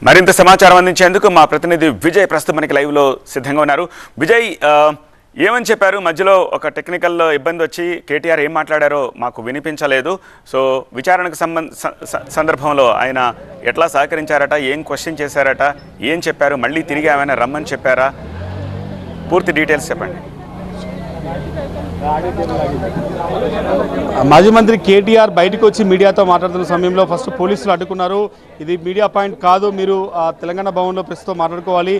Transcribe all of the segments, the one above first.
మరింత సమాచారం అందించేందుకు మా ప్రతినిధి విజయ్ ప్రస్తుతం మనకి లైవ్లో సిద్ధంగా ఉన్నారు. విజయ్, ఏమని చెప్పారు? మధ్యలో ఒక టెక్నికల్ ఇబ్బంది వచ్చి కేటీఆర్ ఏం మాట్లాడారో మాకు వినిపించలేదు. సో విచారణకు సందర్భంలో ఆయన ఎట్లా సహకరించారట, ఏం క్వశ్చన్ చేశారట, ఏం చెప్పారు, మళ్ళీ తిరిగి ఏమైనా రమ్మని చెప్పారా? పూర్తి డీటెయిల్స్ చెప్పండి. మాజీ మంత్రి కేటీఆర్ బయటకు వచ్చి మీడియాతో మాట్లాడుతున్న సమయంలో ఫస్ట్ పోలీసులు అడ్డుకున్నారు. ఇది మీడియా పాయింట్ కాదు, మీరు తెలంగాణ భవన్లో ప్రెస్తో మాట్లాడుకోవాలి,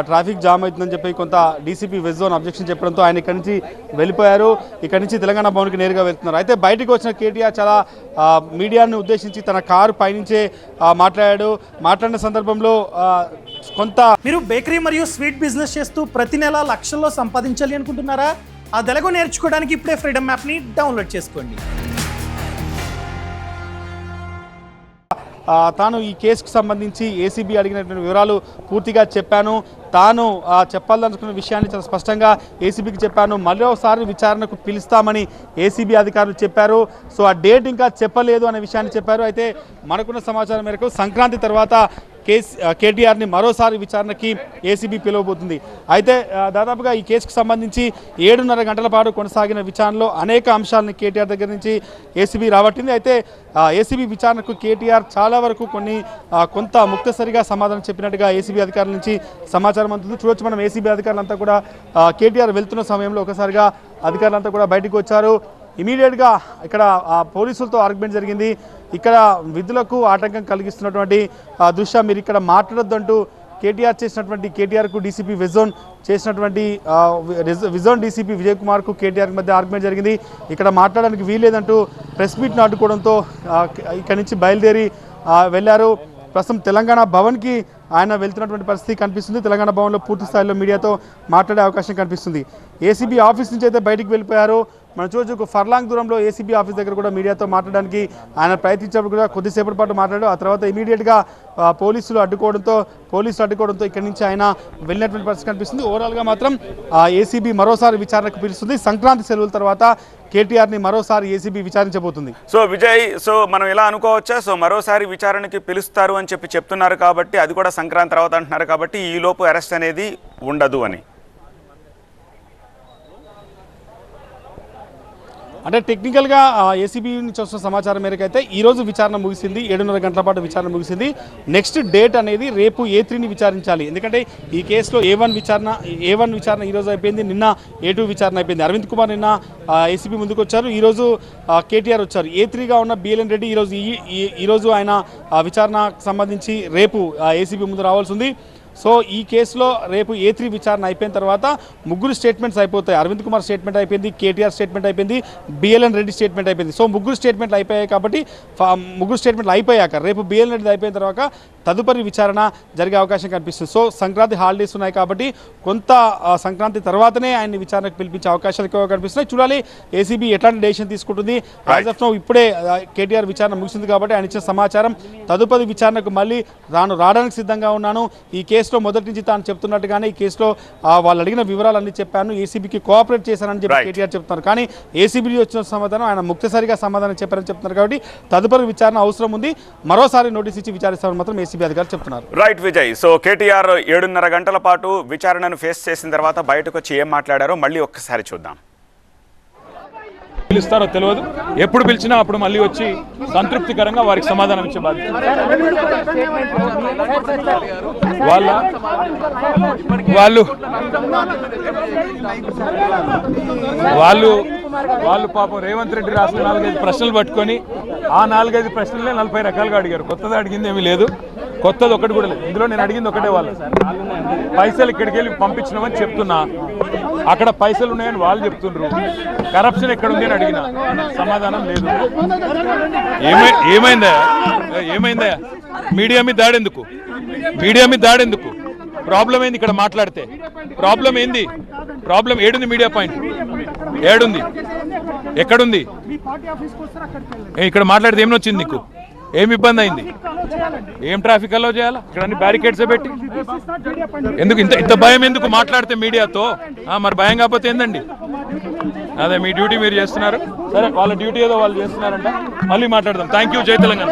ట్రాఫిక్ జామ్ అవుతుందని చెప్పి కొంత డీసీపీ వెస్ట్ జోన్ అబ్జెక్షన్ చెప్పడంతో ఆయన ఇక్కడి నుంచి వెళ్ళిపోయారు. ఇక్కడి నుంచి తెలంగాణ భవన్కి నేరుగా వెళ్తున్నారు. అయితే బయటకు వచ్చిన కేటీఆర్ చాలా మీడియాను ఉద్దేశించి తన కారు పైనుంచే మాట్లాడిన సందర్భంలో కొంత మీరు బేకరీ మరియు స్వీట్ బిజినెస్ చేస్తూ ప్రతి నెల లక్షల్లో సంపాదించాలి అనుకుంటున్నారా? ఆ తెలుగు నేర్చుకోవడానికి ఇప్పుడే ఫ్రీడమ్ యాప్ని డౌన్లోడ్ చేసుకోండి. తాను ఈ కేసుకు సంబంధించి ఏసీబీ అడిగినటువంటి వివరాలు పూర్తిగా చెప్పాను. తాను చెప్పాలనుకున్న విషయాన్ని చాలా స్పష్టంగా ఏసీబీకి చెప్పాను. మరోసారి విచారణకు పిలుస్తామని ఏసీబీ అధికారులు చెప్పారు. సో ఆ డేట్ ఇంకా చెప్పలేదు అనే విషయాన్ని చెప్పారు. అయితే మనకున్న సమాచారం మేరకు సంక్రాంతి తర్వాత కేటీఆర్ని మరోసారి విచారణకి ఏసీబీ పిలువబోతుంది. అయితే దాదాపుగా ఈ కేసుకు సంబంధించి 7.5 గంటల పాటు కొనసాగిన విచారణలో అనేక అంశాలని కేటీఆర్ దగ్గర నుంచి ఏసీబీ రాబట్టింది. అయితే ఏసీబీ విచారణకు కేటీఆర్ చాలా వరకు కొంత ముక్తసరిగా సమాధానం చెప్పినట్టుగా ఏసీబీ అధికారుల నుంచి సమాచారం అందుతుంది. చూడొచ్చు మనం ఏసీబీ అధికారులంతా కూడా కేటీఆర్ వెళ్తున్న సమయంలో ఒకసారిగా అధికారులంతా కూడా బయటకు వచ్చారు. ఇమీడియట్గా ఇక్కడ పోలీసులతో ఆర్గ్యుమెంట్ జరిగింది. ఇక్కడ విధులకు ఆటంకం కలిగిస్తున్నటువంటి దృశ్యం మీరు ఇక్కడ మాట్లాడొద్దంటూ కేటీఆర్కు డీసీపీ వెస్ట్ జోన్ చేసినటువంటి విజోన్ డీసీపీ విజయ్ కుమార్కు కేటీఆర్కి మధ్య ఆర్గ్యుమెంట్ జరిగింది. ఇక్కడ మాట్లాడడానికి వీల్లేదంటూ ప్రెస్ మీట్ను అడ్డుకోవడంతో ఇక్కడి నుంచి బయలుదేరి వెళ్ళారు. ప్రస్తుతం తెలంగాణ భవన్కి ఆయన వెళ్తున్నటువంటి పరిస్థితి కనిపిస్తుంది. తెలంగాణ భవన్లో పూర్తి స్థాయిలో మీడియాతో మాట్లాడే అవకాశం కనిపిస్తుంది. ఏసీబీ ఆఫీస్ నుంచి అయితే బయటికి వెళ్ళిపోయారు. మనం చూడొచ్చు, ఒక ఫర్లాంగ్ దూరంలో ఏసీబీ ఆఫీస్ దగ్గర కూడా మీడియాతో మాట్లాడడానికి ఆయన ప్రయత్నించినప్పుడు కూడా కొద్దిసేపటి పాటు మాట్లాడారు. ఆ తర్వాత ఇమీడియట్గా పోలీసులు అడ్డుకోవడంతో ఇక్కడి నుంచి ఆయన వెళ్ళినటువంటి పరిస్థితి కనిపిస్తుంది. ఓవరాల్గా మాత్రం ఏసీబీ మరోసారి విచారణకు పిలుస్తుంది. సంక్రాంతి సెలవుల తర్వాత కేటీఆర్ని మరోసారి ఏసీబీ విచారించబోతుంది. సో విజయ్, సో మనం ఇలా అనుకోవచ్చా? సో మరోసారి విచారణకి పిలుస్తారు అని చెప్తున్నారు కాబట్టి, అది కూడా సంక్రాంతి తర్వాత అంటున్నారు కాబట్టి ఈ లోపు అరెస్ట్ అనేది ఉండదు అని. అంటే టెక్నికల్గా ఏసీబీ నుంచి వస్తున్న సమాచారం మేరకు అయితే ఈరోజు విచారణ ముగిసింది. 7.5 గంటల పాటు విచారణ ముగిసింది. నెక్స్ట్ డేట్ అనేది రేపు A3ని విచారించాలి. ఎందుకంటే ఈ కేసులో A1 విచారణ ఈరోజు అయిపోయింది. నిన్న A2 విచారణ అయిపోయింది. అరవింద్ కుమార్ నిన్న ఏసీబీ ముందుకు వచ్చారు. ఈరోజు కేటీఆర్ వచ్చారు. A3గా ఉన్న బిఎల్ఎన్ రెడ్డి ఈరోజు ఆయన విచారణకు సంబంధించి రేపు ఏసీబీ ముందు రావాల్సి ఉంది. సో ఈ కేసులో రేపు A3 విచారణ అయిపోయిన తర్వాత ముగ్గురు స్టేట్మెంట్స్ అయిపోతాయి. అరవింద్ కుమార్ స్టేట్మెంట్ అయిపోయింది, కేటీఆర్ స్టేట్మెంట్ అయిపోయింది, బిఎల్ఎన్ రెడ్డి స్టేట్మెంట్ అయిపోయింది. సో ముగ్గురు స్టేట్మెంట్లు అయిపోయాయి కాబట్టి ముగ్గురు స్టేట్మెంట్లు అయిపోయాక రేపు బిఎల్ఎన్ రెడ్డి అయిపోయిన తర్వాత తదుపరి విచారణ జరిగే అవకాశం కనిపిస్తుంది. సో సంక్రాంతి హాలిడేస్ ఉన్నాయి కాబట్టి కొంత సంక్రాంతి తర్వాతనే ఆయన్ని విచారణకు పిలిపించే అవకాశాలు ఎక్కువగా కనిపిస్తున్నాయి. చూడాలి ఏసీబీ ఎట్లాంటి డెసిషన్ తీసుకుంటుంది. యాజ్ ఆఫ్ నౌ ఇప్పుడే కేటీఆర్ విచారణ ముగిసింది కాబట్టి ఆయన ఇచ్చిన సమాచారం తదుపరి విచారణకు మళ్ళీ రావడానికి సిద్ధంగా ఉన్నాను. ఈ కేసులో మొదటి నుంచి తాను చెప్తున్నట్టుగానే ఈ కేసులో వాళ్ళు అడిగిన వివరాలన్నీ చెప్పాను, ఏసీబీకి కోఆపరేట్ చేశానని చెప్పి కేటీఆర్ చెప్తున్నారు. కానీ ఏసీబీ వచ్చిన సమాధానం ఆయన ముక్తసరిగా సమాధానం చెప్పారని చెప్తున్నారు. కాబట్టి తదుపరి విచారణ అవసరం ఉంది. మరోసారి నోటీస్ ఇచ్చి విచారిస్తామని మాత్రం ఏసీబీ అధికారులు చెప్తున్నారు. రైట్ విజయ్. సో కేటీఆర్ 7.5 గంటల పాటు విచారణను ఫేస్ చేసిన తర్వాత బయటకు వచ్చి ఏం మాట్లాడారో మళ్ళీ ఒక్కసారి చూద్దాం. పిలుస్తారో తెలియదు. ఎప్పుడు పిలిచినా అప్పుడు మళ్ళీ వచ్చి సంతృప్తికరంగా వారికి సమాధానం ఇచ్చే బాధ్యత వాళ్ళు పాపం రేవంత్ రెడ్డి రాసిన 4-5 ప్రశ్నలు పట్టుకొని ఆ 4-5 ప్రశ్నలే 40 రకాలుగా అడిగారు. కొత్తది అడిగింది ఏమీ లేదు, కొత్తది ఒకటి కూడా లేదు. ఇందులో నేను అడిగింది ఒకటే, వాళ్ళు పైసలు ఇక్కడికి వెళ్ళి పంపించినామని చెప్తున్నా, అక్కడ పైసలు ఉన్నాయని వాళ్ళు చెప్తుండ్రు, కరప్షన్ ఎక్కడ ఉంది అని అడిగినా సమాధానం లేదు. ఏమైందా మీడియా మీద దాడెందుకు? ప్రాబ్లం ఏంది? ఇక్కడ మాట్లాడితే ప్రాబ్లం ఏంది? ప్రాబ్లం ఏడుంది? మీడియా పాయింట్ ఏడుంది? ఎక్కడుంది? ఇక్కడ మాట్లాడితే ఏమొచ్చింది నీకు? ఏం ఇబ్బంది అయింది? ఏం ట్రాఫిక్ అలో చేయాలా? ఇక్కడ అన్ని బ్యారికేడ్స్ పెట్టి ఎందుకు ఇంత భయం ఎందుకు మాట్లాడితే మీడియాతో? మరి భయం కాకపోతే ఏందండి? అదే మీ డ్యూటీ మీరు చేస్తున్నారు, సరే వాళ్ళ డ్యూటీ ఏదో వాళ్ళు చేస్తున్నారంట. మళ్ళీ మాట్లాడదాం. Thank you. జై తెలంగాణ.